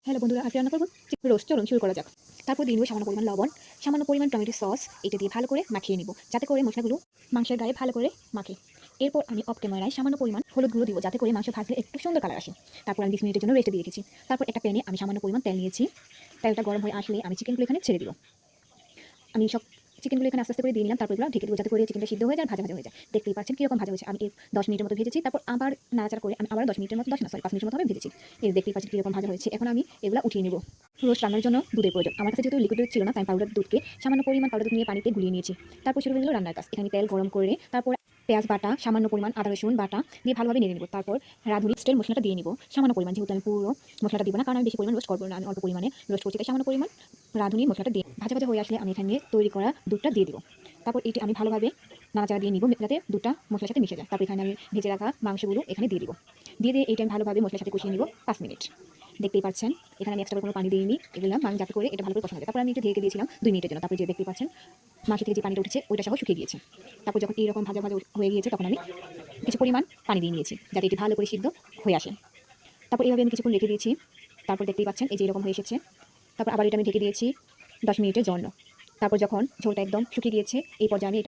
Hello বন্ধুরা, আজকে রান্না করবো চিকেন রোস্ট। চলুন শুরু করা যাক। তারপর দিয়ে নেব সামান্য পরিমাণ লবণ, সামান্য পরিমাণ টমেটো সস। এটা দিয়ে ভালো করে মাখিয়ে নিব, যাতে করে মশলাগুলো মাংসের গায়ে ভালো করে মাখে। এরপর আমি অফ ক্যামেরায় সামান্য পরিমাণ হলুদ গুঁড়ো দিব, যাতে করে মাংস ভাজলে একটু সুন্দর কালার আসে। তারপর আমি 20 মিনিটের জন্য রেস্টে দিয়ে রেখেছি। তারপর একটা প্যানে আমি সামান্য পরিমাণ তেল নিয়েছি। তেলটা গরম হয়ে আসলে আমি চিকেনগুলো এখানে ছেড়ে দিব। আমি সব চিকেনগুলো এখানে আস্তে আস্তে করে দিয়ে নিলাম। তারপর এগুলো ঢেকে দেবো, যাতে করে চিকেনটা সিদ্ধ হয়ে যায়, ভাজা ভাজা হয়ে যায়। দেখতেই পাচ্ছেন কীরকম ভাজা হয়েছে। আমি 10 মিনিটের মতো ভেজেছি। তারপর আবার নাড়াচাড়া করে আমি আবার 10 মিনিটের মতো 5 মিনিটের মতো আমি ভেজেছি। এই দেখতেই পাচ্ছেন কীরকম ভাজা হয়েছে। এখন আমি এগুলো উঠিয়ে নেব। রোস্ট রান্নার জন্য দুধের প্রয়োজন। আমার কাছে যেহেতু লিকুইড দুধ ছিল না, তাই পাউডার দুধকে সামান্য পরিমাণ পাউডার দুধ নিয়ে পানিতে গুলিয়ে নিয়েছি। তারপর শুরু হয়ে গেল রান্নার কাজ। এখানে তেল গরম করে তারপর পেঁয়াজ বাটা, সামান্য পরিমাণ আদা রসুন বাটা দিয়ে ভালোভাবে নেড়ে নেব। তারপর রাঁধুনি স্টাইল মশলাটা দিয়ে নিব সামান্য পরিমাণ, যেহেতু আমি পুরো মশলাটা দিব না, কারণ আমি বেশি পরিমাণ রোস্ট করবো না, আমি অল্প পরিমাণে রোস্ট করছি। তাই সামান্য পরিমাণ রাঁধুনি মশলাটা দিয়ে ভাজা ভাজা হয়ে আসলে আমি এখানে তৈরি করা দুধটা দিয়ে দিব। তারপর এটি আমি ভালোভাবে নাড়াচাড়া দিয়ে নিব, যাতে দুধটা মশলার সাথে মিশে যায়। তারপর এখানে আমি ভেজে রাখা মাংসগুলো এখানে দিয়ে দিব। দিয়ে এইটা আমি ভালোভাবে মশলার সাথে কষিয়ে নিব 5 মিনিট। দেখতেই পাচ্ছেন এখানে আমি এক্সট্রা কোনো পানি দিইনি, এগুলো আমি যাতে করে এটা ভালো করে কষানো যায়। তারপর আমি একটু ঢেকে দিয়েছিলাম 2 মিনিটের জন্য। তারপর যে দেখতেই পাচ্ছেন মাংস থেকে যে পানিটা উঠেছে ওইটা সহ শুকিয়ে গিয়েছে। তারপর যখন এইরকম ভাজা ভাজা হয়ে গিয়েছে, তখন আমি কিছু পরিমাণ পানি দিয়ে নিয়েছি, যাতে এটি ভালো করে সিদ্ধ হয়ে আসে। তারপর এইভাবে আমি কিছুক্ষণ রেখে দিয়েছি। তারপর দেখতেই পাচ্ছেন এই যে এরকম হয়ে এসেছে। তারপর আবার এটা আমি ঢেকে দিয়েছি 10 মিনিটের জন্য। তারপর যখন ঝোলটা একদম শুকিয়ে গিয়েছে, এই পর্যায়ে আমি